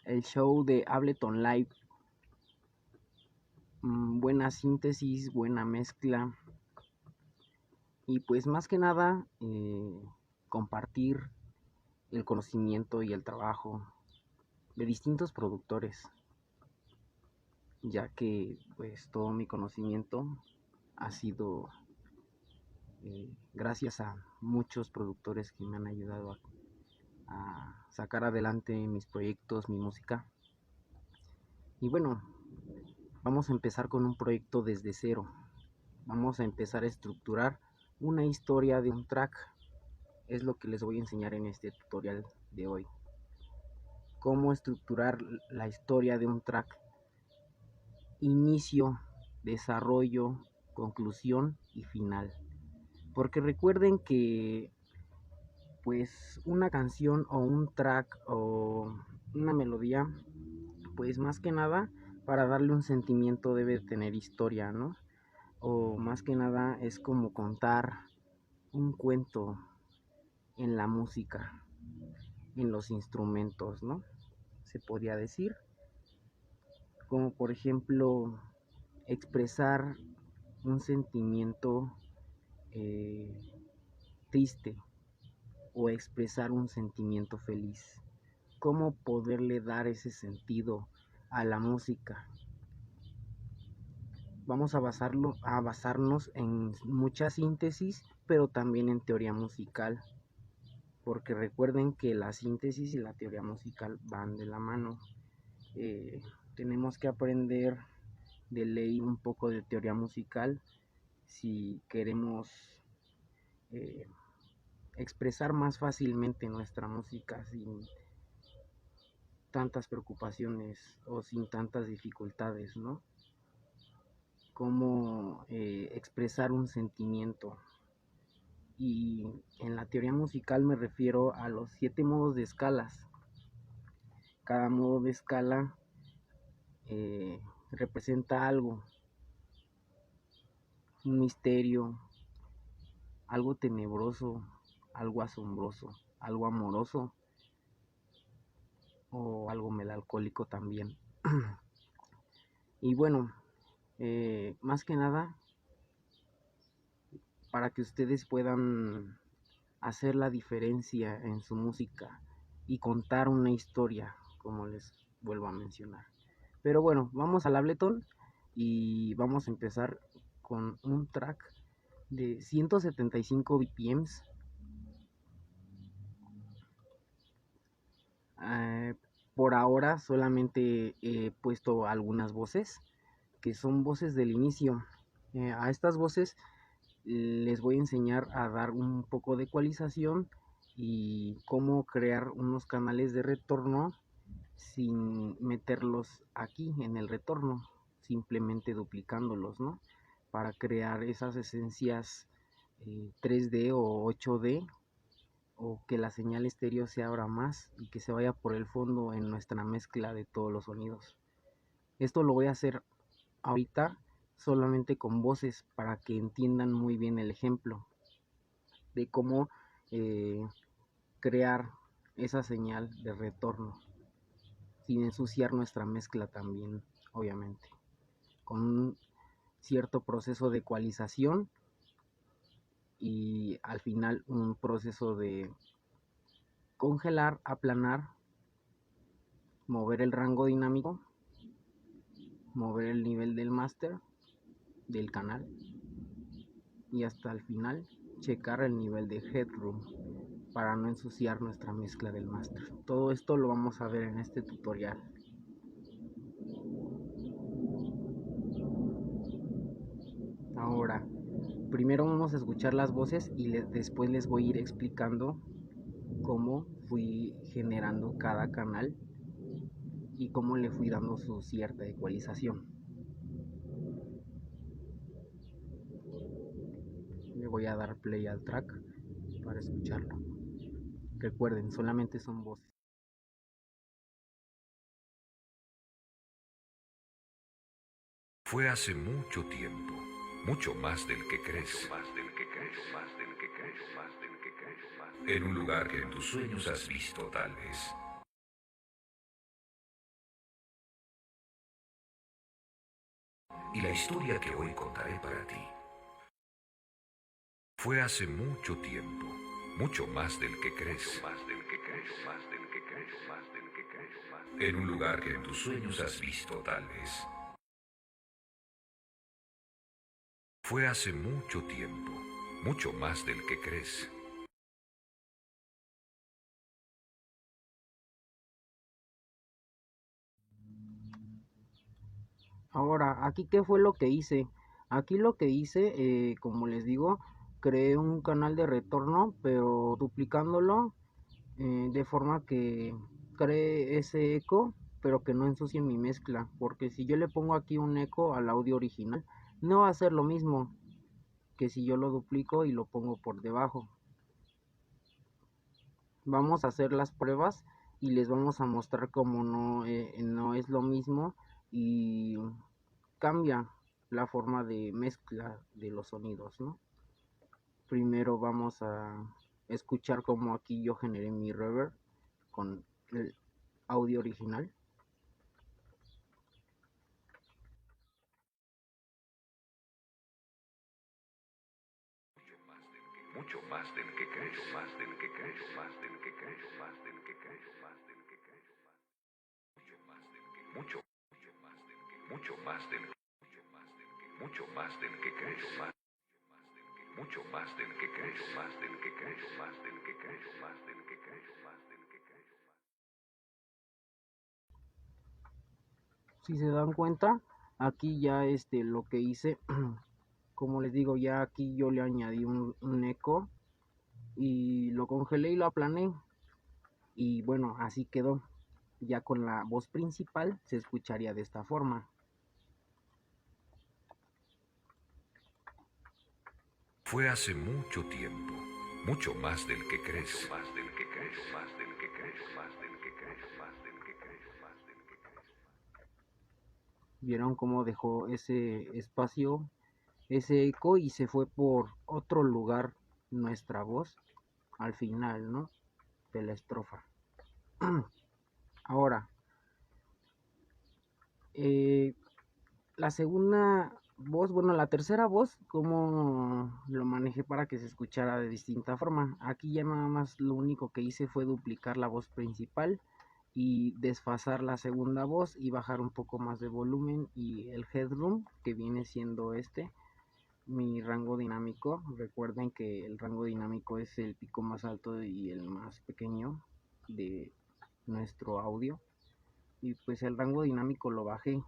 el show de Ableton Live. Buena síntesis, buena mezcla y pues más que nada compartir el conocimiento y el trabajo de distintos productores, ya que pues todo mi conocimiento ha sido gracias a muchos productores que me han ayudado a sacar adelante mis proyectos, mi música. Y bueno, vamos a empezar con un proyecto desde cero. Vamos a empezar a estructurar una historia de un track. Es lo que les voy a enseñar en este tutorial de hoy. Cómo estructurar la historia de un track. Inicio, desarrollo, conclusión y final. Porque recuerden que pues una canción o un track o una melodía, pues más que nada para darle un sentimiento debe tener historia, ¿no? O más que nada es como contar un cuento en la música, en los instrumentos, ¿no? Se podría decir, como por ejemplo expresar un sentimiento triste o expresar un sentimiento feliz. Cómo poderle dar ese sentido a la música. Vamos a basarnos en mucha síntesis, pero también en teoría musical, porque recuerden que la síntesis y la teoría musical van de la mano. Tenemos que aprender de ley un poco de teoría musical si queremos expresar más fácilmente nuestra música sin tantas preocupaciones o sin tantas dificultades, ¿no? Cómo expresar un sentimiento. Y en la teoría musical me refiero a los 7 modos de escalas. Cada modo de escala representa algo, un misterio, algo tenebroso, algo asombroso, algo amoroso o algo melancólico también. Y bueno, más que nada para que ustedes puedan hacer la diferencia en su música y contar una historia, como les vuelvo a mencionar. Pero bueno, vamos al Ableton y vamos a empezar con un track de 175 BPMs. Por ahora solamente he puesto algunas voces que son voces del inicio. A estas voces les voy a enseñar a dar un poco de ecualización y cómo crear unos canales de retorno sin meterlos aquí en el retorno, simplemente duplicándolos, ¿no? Para crear esas esencias 3D o 8D, o que la señal estéreo se abra más y que se vaya por el fondo en nuestra mezcla de todos los sonidos. Esto lo voy a hacer ahorita solamente con voces para que entiendan muy bien el ejemplo de cómo crear esa señal de retorno sin ensuciar nuestra mezcla también, obviamente, con un cierto proceso de ecualización y al final un proceso de congelar, aplanar, mover el rango dinámico, mover el nivel del máster del canal y hasta el final checar el nivel de headroom para no ensuciar nuestra mezcla del máster. Todo esto lo vamos a ver en este tutorial. Ahora, primero vamos a escuchar las voces y después les voy a ir explicando cómo fui generando cada canal y cómo le fui dando su cierta ecualización. Le voy a dar play al track para escucharlo. Recuerden, solamente son voces. Fue hace mucho tiempo, mucho más del que crees, en un lugar que en tus sueños has visto tal vez. y la historia que hoy contaré para ti. Fue hace mucho tiempo, mucho más del que crees, en un lugar que en tus sueños has visto tal vez. Fue hace mucho tiempo, mucho más del que crees. Ahora, aquí qué fue lo que hice. Aquí lo que hice, como les digo, creé un canal de retorno, pero duplicándolo de forma que cree ese eco, pero que no ensucie mi mezcla. Porque si yo le pongo aquí un eco al audio original, no va a ser lo mismo que si yo lo duplico y lo pongo por debajo. Vamos a hacer las pruebas y les vamos a mostrar cómo no es lo mismo y cambia la forma de mezcla de los sonidos, ¿no? Primero vamos a escuchar cómo aquí yo generé mi reverb con el audio original. Mucho más del que crees, más del que crees, más del que crees, más del que crees, más del que crees, mucho más del que, mucho más del que crees, más, mucho más del que crees, más del que crees, más del que crees, más del que crees, más del que crees. Si se dan cuenta, aquí ya lo que hice, como les digo, ya aquí yo le añadí un eco y lo congelé y lo aplané. Y bueno, así quedó. Ya con la voz principal se escucharía de esta forma. Fue hace mucho tiempo, mucho más del que crees, más del que crees, más del que crees, más del que crees, más del que crees, más del que crees. Vieron cómo dejó ese espacio, ese eco y se fue por otro lugar nuestra voz al final, ¿no? De la estrofa. Ahora, eh, la segunda voz, bueno, la tercera voz, cómo lo manejé para que se escuchara de distinta forma. Aquí ya nada más lo único que hice fue duplicar la voz principal y desfasar la segunda voz y bajar un poco más de volumen y el headroom que viene siendo mi rango dinámico. Recuerden que el rango dinámico es el pico más alto y el más pequeño de nuestro audio, y pues el rango dinámico lo bajé.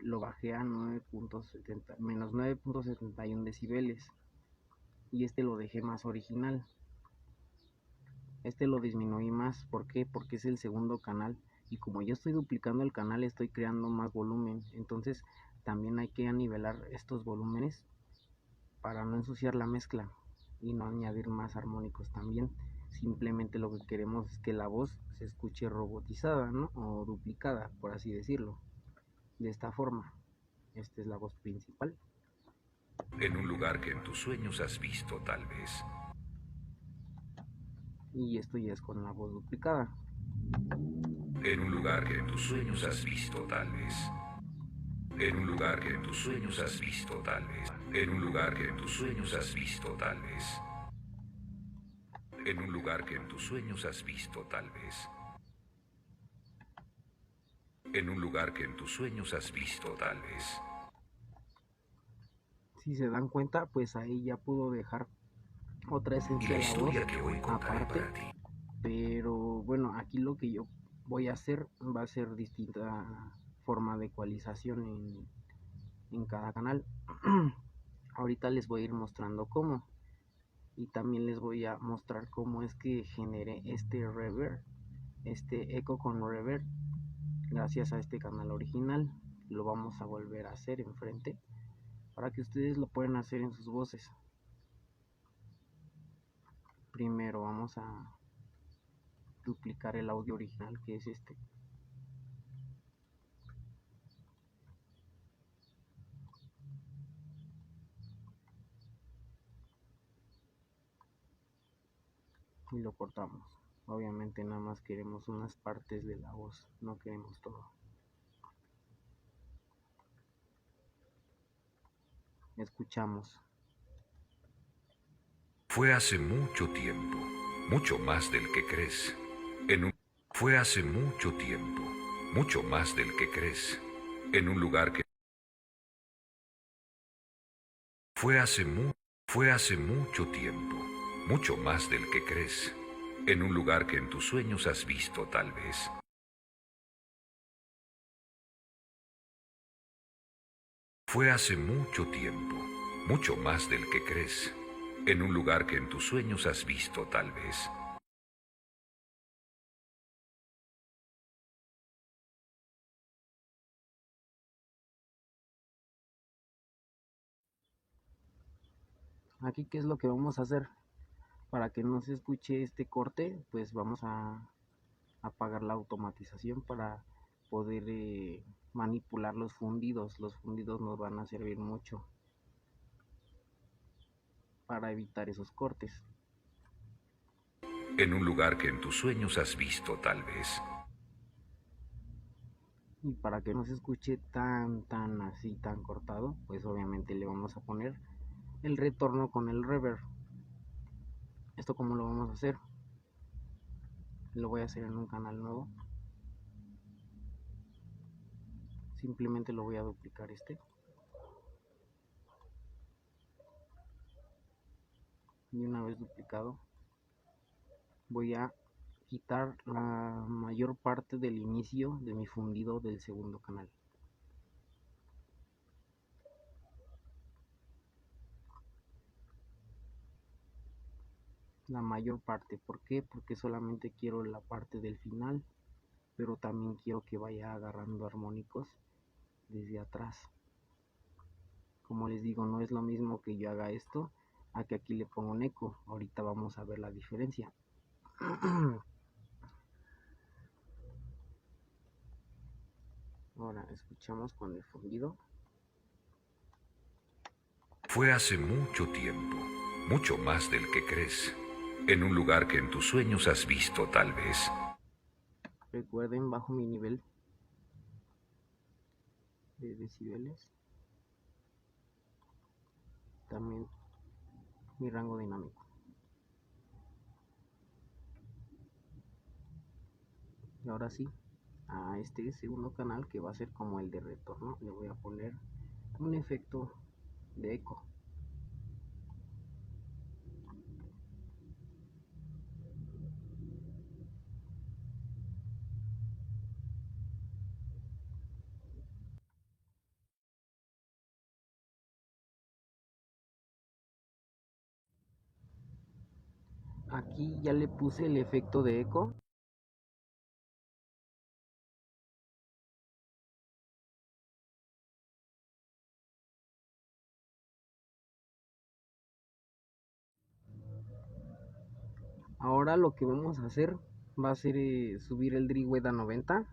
Lo bajé a 9.70, menos 9.71 decibeles, y lo dejé más original. Lo disminuí más. ¿Por qué? Porque es el segundo canal y como yo estoy duplicando el canal estoy creando más volumen, entonces también hay que nivelar estos volúmenes para no ensuciar la mezcla y no añadir más armónicos también. Simplemente lo que queremos es que la voz se escuche robotizada, ¿no? O duplicada, por así decirlo. De esta forma, esta es la voz principal. En un lugar que en tus sueños has visto tal vez. Y esto ya es con la voz duplicada. En un lugar que en tus sueños has visto tal vez. En un lugar que en tus sueños has visto tal vez. En un lugar que en tus sueños has visto tal vez. En un lugar que en tus sueños has visto tal vez. En un lugar que en tus sueños has visto tal vez. Si se dan cuenta, pues ahí ya pudo dejar otra Y esencia la a la voz historia que hoy contaré aparte. para ti. Pero bueno, aquí lo que yo voy a hacer va a ser distinta forma de ecualización en cada canal. Ahorita les voy a ir mostrando cómo. Y también les voy a mostrar cómo es que generé este reverb, este eco con reverb, gracias a este canal original. Lo vamos a volver a hacer enfrente para que ustedes lo puedan hacer en sus voces. Primero vamos a duplicar el audio original, que es este. Y lo cortamos. Obviamente nada más queremos unas partes de la voz, no queremos todo. Escuchamos. Fue hace mucho tiempo, mucho más del que crees. Fue hace mucho tiempo, mucho más del que crees. En un lugar que fue hace mu fue hace mucho tiempo, mucho más del que crees. En un lugar que en tus sueños has visto tal vez. Fue hace mucho tiempo, mucho más del que crees. En un lugar que en tus sueños has visto tal vez. Aquí, ¿qué es lo que vamos a hacer? Para que no se escuche este corte, pues vamos a apagar la automatización para poder manipular los fundidos. Los fundidos nos van a servir mucho para evitar esos cortes. En un lugar que en tus sueños has visto tal vez. Y para que no se escuche tan así, tan cortado, pues obviamente le vamos a poner el retorno con el reverb. ¿Esto cómo lo vamos a hacer? Lo voy a hacer en un canal nuevo. Simplemente lo voy a duplicar y una vez duplicado voy a quitar la mayor parte del inicio de mi fundido del segundo canal. La mayor parte, ¿por qué? Porque solamente quiero la parte del final, pero también quiero que vaya agarrando armónicos desde atrás. Como les digo, no es lo mismo que yo haga esto a que aquí le pongo un eco. Ahorita vamos a ver la diferencia. Ahora escuchamos con el fundido. Fue hace mucho tiempo, mucho más del que crees. En un lugar que en tus sueños has visto tal vez. Recuerden, bajo mi nivel de decibeles, también mi rango dinámico. Y ahora sí, a este segundo canal, que va a ser como el de retorno, le voy a poner un efecto de eco. Aquí ya le puse el efecto de eco. Ahora lo que vamos a hacer va a ser subir el Drywed a 90,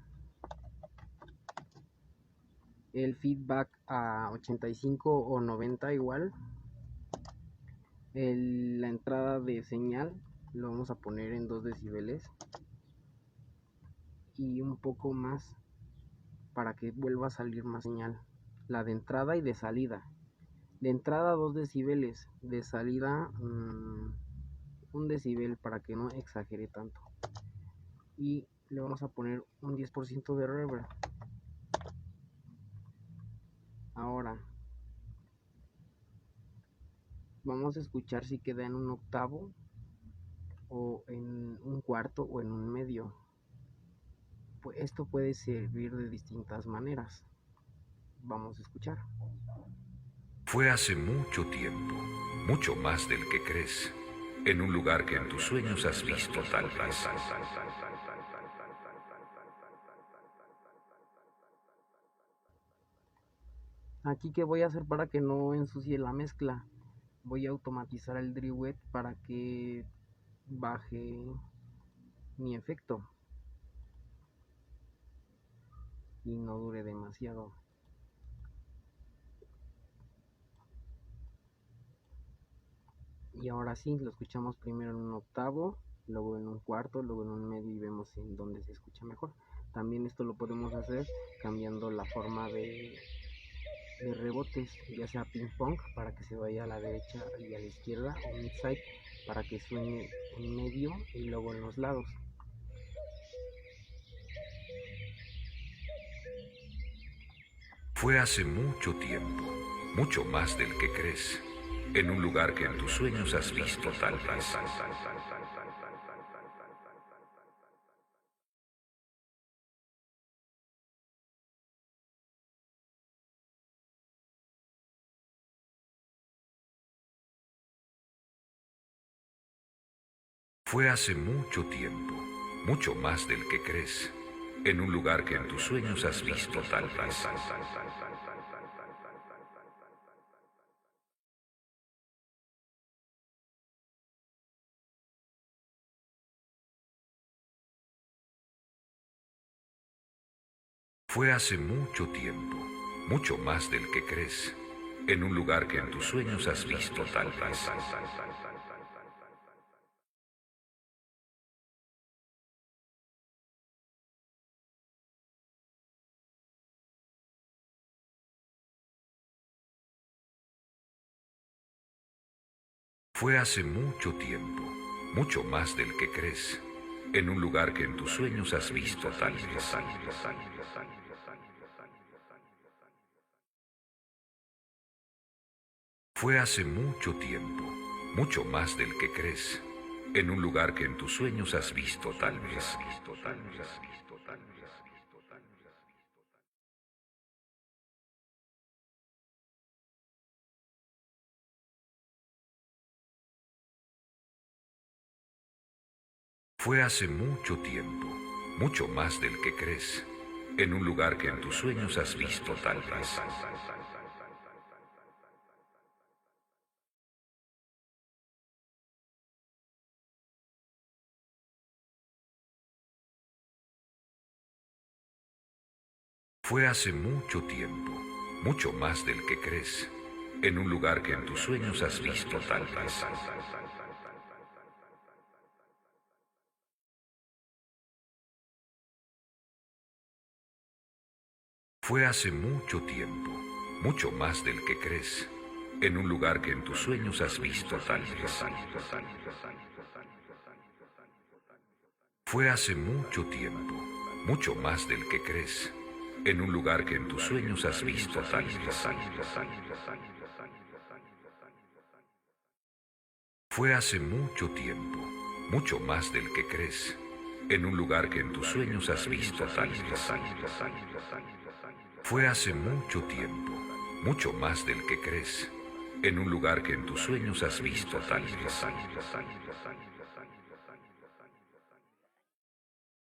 el feedback a 85 o 90 igual, la entrada de señal lo vamos a poner en 2 decibeles y un poco más para que vuelva a salir más señal, la de entrada y de salida. De entrada 2 decibeles, de salida 1 decibel para que no exagere tanto. Y le vamos a poner un 10% de reverb. Ahora vamos a escuchar si queda en un octavo o en un cuarto o en un medio. Pues esto puede servir de distintas maneras. Vamos a escuchar. Fue hace mucho tiempo, mucho más del que crees. En un lugar que en tus sueños has visto tal vez. Aquí, ¿qué voy a hacer para que no ensucie la mezcla? Voy a automatizar el Drywed para que baje mi efecto y no dure demasiado. Y ahora sí, lo escuchamos primero en un octavo, luego en un cuarto, luego en un medio y vemos en dónde se escucha mejor. También esto lo podemos hacer cambiando la forma de rebotes, ya sea ping pong para que se vaya a la derecha y a la izquierda, o mid-side para que suene en medio y luego en los lados. Fue hace mucho tiempo, mucho más del que crees, en un lugar que en tus sueños has visto tal vez. Fue hace mucho tiempo, mucho más del que crees, en un lugar que en tus sueños has visto tal vez. Fue hace mucho tiempo, mucho más del que crees, en un lugar que en tus sueños has visto tal vez. Fue hace mucho tiempo, mucho más del que crees, en un lugar que en tus sueños has visto tal vez. Fue hace mucho tiempo, mucho más del que crees, en un lugar que en tus sueños has visto tal vez. Fue hace mucho tiempo, mucho más del que crees, en un lugar que en tus sueños has visto tal vez. Fue hace mucho tiempo, mucho más del que crees, en un lugar que en tus sueños has visto tal vez. Fue hace mucho tiempo, mucho más del que crees, en un lugar que en tus sueños has visto tal vez. Fue hace mucho tiempo, mucho más del que crees, en un lugar que en tus sueños has visto tal vez. Fue hace mucho tiempo, mucho más del que crees, en un lugar que en tus sueños has visto tal vez. Fue hace mucho tiempo, mucho más del que crees, en un lugar que en tus sueños has visto tal vez.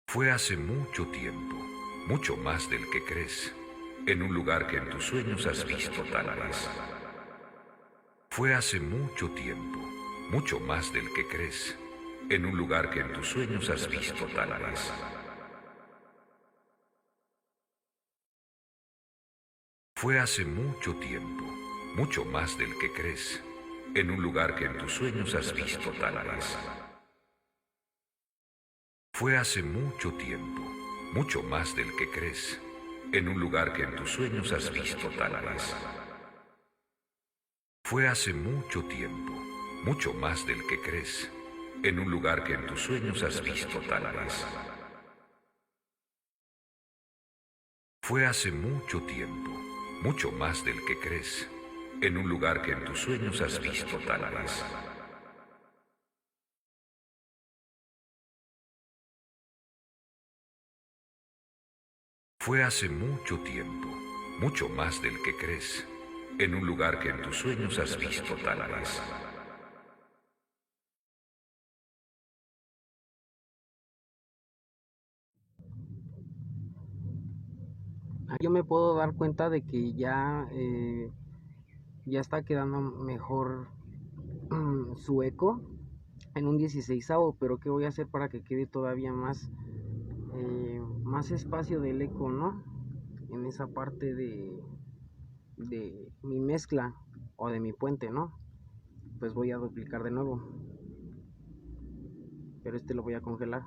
Fue hace mucho tiempo, mucho más del que crees, en un lugar que en tus sueños has visto tal vez. Fue hace mucho tiempo, mucho más del que crees, en un lugar que en tus sueños has visto tal vez. Fue hace mucho tiempo, mucho más del que crees, en un lugar que en tus sueños has visto tal vez. Fue hace mucho tiempo, mucho más del que crees, en un lugar que en tus sueños has visto tal vez. Fue hace mucho tiempo, mucho más del que crees, en un lugar que en tus sueños has visto tal vez. Fue hace mucho tiempo, mucho más del que crees, en un lugar que en tus sueños has visto tal vez. Fue hace mucho tiempo, mucho más del que crees, en un lugar que en tus sueños has visto tal vez. Yo me puedo dar cuenta de que ya está quedando mejor su eco en un 16avo, pero ¿qué voy a hacer para que quede todavía más espacio del eco, ¿no? En esa parte de mi mezcla o de mi puente, ¿no? Pues voy a duplicar de nuevo, pero lo voy a congelar.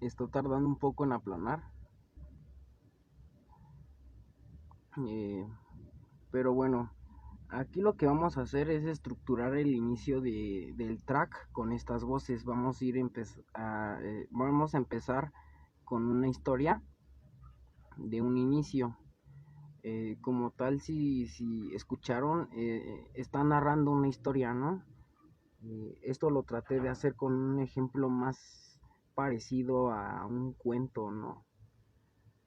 está tardando un poco en aplanar. Pero bueno, aquí lo que vamos a hacer es estructurar el inicio del track con estas voces. Vamos a empezar con una historia de un inicio. Como tal, si escucharon, está narrando una historia, ¿no? Esto lo traté de hacer con un ejemplo más parecido a un cuento, ¿no?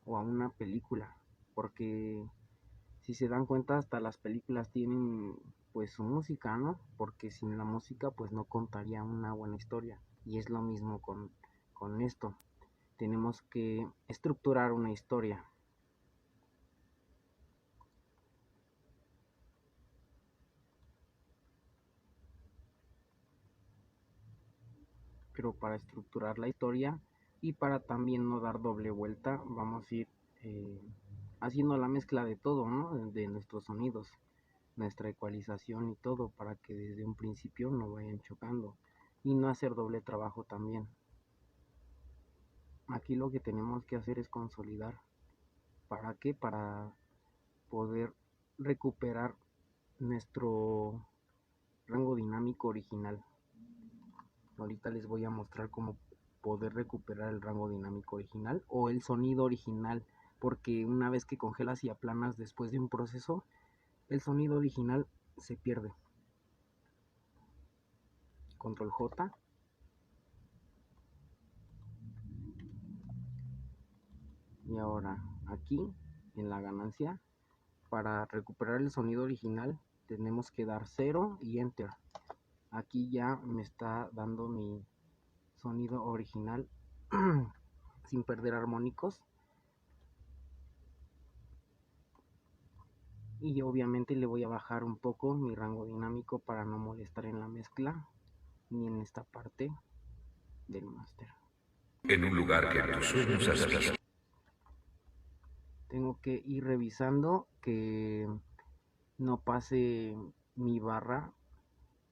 O a una película, porque si se dan cuenta, hasta las películas tienen pues su música, ¿no? Porque sin la música pues no contaría una buena historia. Y es lo mismo con esto. Tenemos que estructurar una historia. Pero para estructurar la historia y para también no dar doble vuelta, vamos a ir haciendo la mezcla de todo, ¿no? De nuestros sonidos, nuestra ecualización y todo, para que desde un principio no vayan chocando y no hacer doble trabajo también. Aquí lo que tenemos que hacer es consolidar. ¿Para qué? Para poder recuperar nuestro rango dinámico original. Ahorita les voy a mostrar cómo poder recuperar el rango dinámico original o el sonido original, porque una vez que congelas y aplanas después de un proceso, el sonido original se pierde. Control J. Y ahora aquí en la ganancia, para recuperar el sonido original tenemos que dar 0 y enter. Aquí ya me está dando mi sonido original sin perder armónicos. Y obviamente le voy a bajar un poco mi rango dinámico para no molestar en la mezcla ni en esta parte del máster. En un lugar que en tus sueños has visto. Tengo que ir revisando que no pase mi barra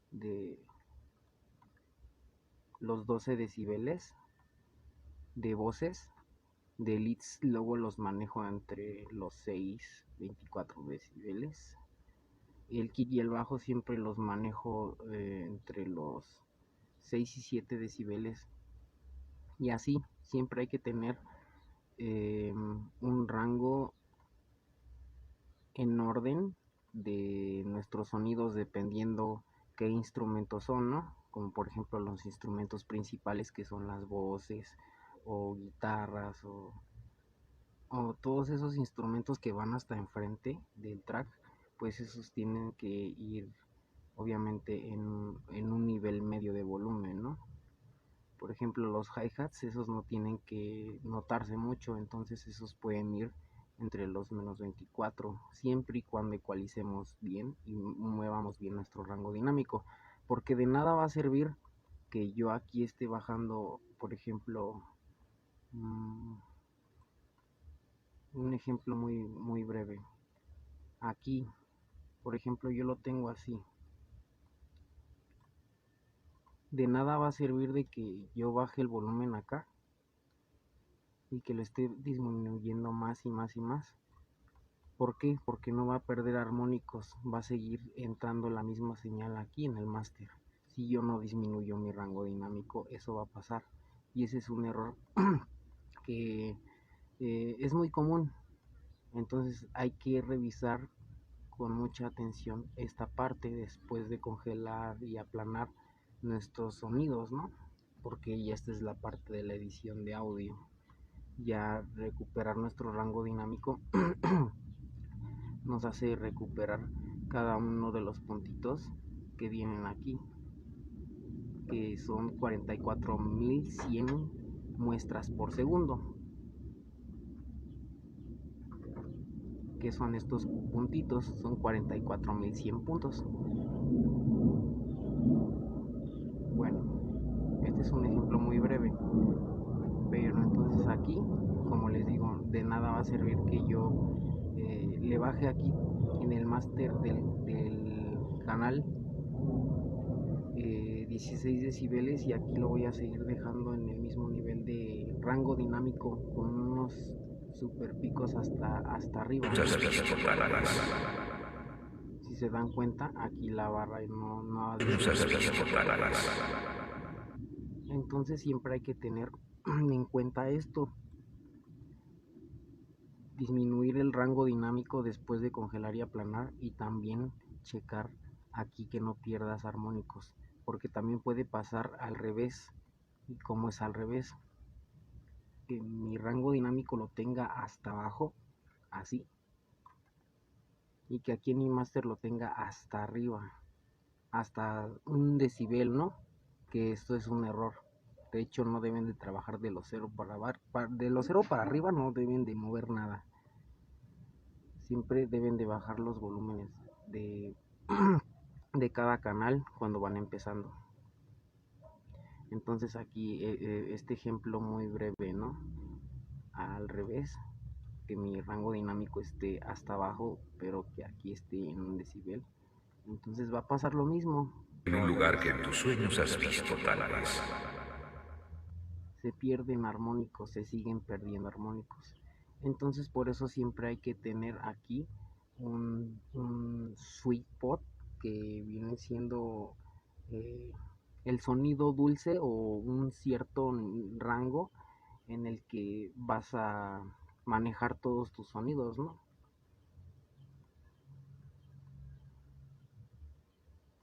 de los 12 decibeles de voces. De leads luego los manejo entre los 6 24 decibeles. El kick y el bajo siempre los manejo entre los 6 y 7 decibeles. Y así, siempre hay que tener un rango en orden de nuestros sonidos dependiendo qué instrumentos son, ¿no? Como por ejemplo los instrumentos principales que son las voces o guitarras o todos esos instrumentos que van hasta enfrente del track, pues esos tienen que ir obviamente en un nivel medio de volumen, ¿no? Por ejemplo, los hi-hats, esos no tienen que notarse mucho, entonces esos pueden ir entre los menos 24, siempre y cuando ecualicemos bien y muevamos bien nuestro rango dinámico, porque de nada va a servir que yo aquí esté bajando, por ejemplo, un ejemplo muy breve. Aquí, por ejemplo, yo lo tengo así. De nada va a servir de que yo baje el volumen acá y que lo esté disminuyendo más y más y más. ¿Por qué? Porque no va a perder armónicos, va a seguir entrando la misma señal aquí en el máster. Si yo no disminuyo mi rango dinámico, eso va a pasar. Y ese es un error que es muy común. Entonces hay que revisar con mucha atención esta parte después de congelar y aplanar nuestros sonidos, ¿no? Porque ya esta es la parte de la edición de audio. Ya recuperar nuestro rango dinámico nos hace recuperar cada uno de los puntitos que vienen aquí, que son 44.100 muestras por segundo. ¿Qué son estos puntitos? Son 44.100 puntos. Bueno, este es un ejemplo muy breve, pero entonces aquí, como les digo, de nada va a servir que yo le baje aquí en el máster del canal 16 decibeles, y aquí lo voy a seguir dejando en el mismo nivel de rango dinámico con unos super picos hasta arriba. Si se dan cuenta, aquí la barra no ha disminuido. Entonces siempre hay que tener en cuenta esto: disminuir el rango dinámico después de congelar y aplanar, y también checar aquí que no pierdas armónicos, porque también puede pasar al revés. Y como es al revés, que mi rango dinámico lo tenga hasta abajo, así, y que aquí en mi máster lo tenga hasta arriba, hasta 1 decibel, ¿no? Que esto es un error. De hecho, no deben de trabajar de los 0 de los 0 para arriba, no deben de mover nada. Siempre deben de bajar los volúmenes de, de cada canal cuando van empezando. Entonces aquí este ejemplo muy breve, ¿no? Al revés, que mi rango dinámico esté hasta abajo, pero que aquí esté en 1 decibel. Entonces va a pasar lo mismo. En un lugar que en tus sueños has visto tal vez. Se pierden armónicos, se siguen perdiendo armónicos. Entonces por eso siempre hay que tener aquí un sweet spot, que viene siendo eh, el sonido dulce, o un cierto rango en el que vas a manejar todos tus sonidos, ¿no?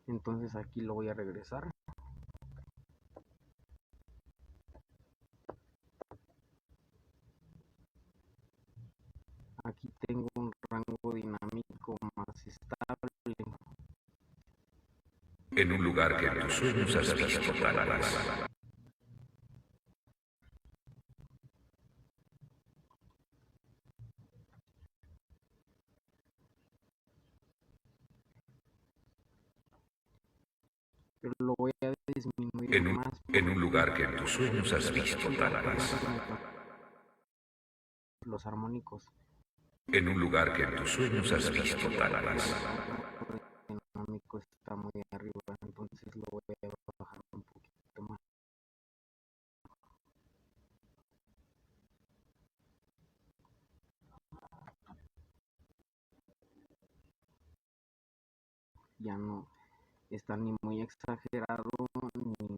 Entonces aquí lo voy a regresar. Aquí tengo un rango dinámico más estable. En un lugar que en tus sueños has visto tal vez. Pero lo voy a disminuir más. En un lugar que en tus sueños has visto tal vez. Los armónicos. En un lugar que en tus sueños has visto tal vez. El dinámico está muy arriba, entonces lo voy a bajar un poquito más. Ya no está ni muy exagerado ni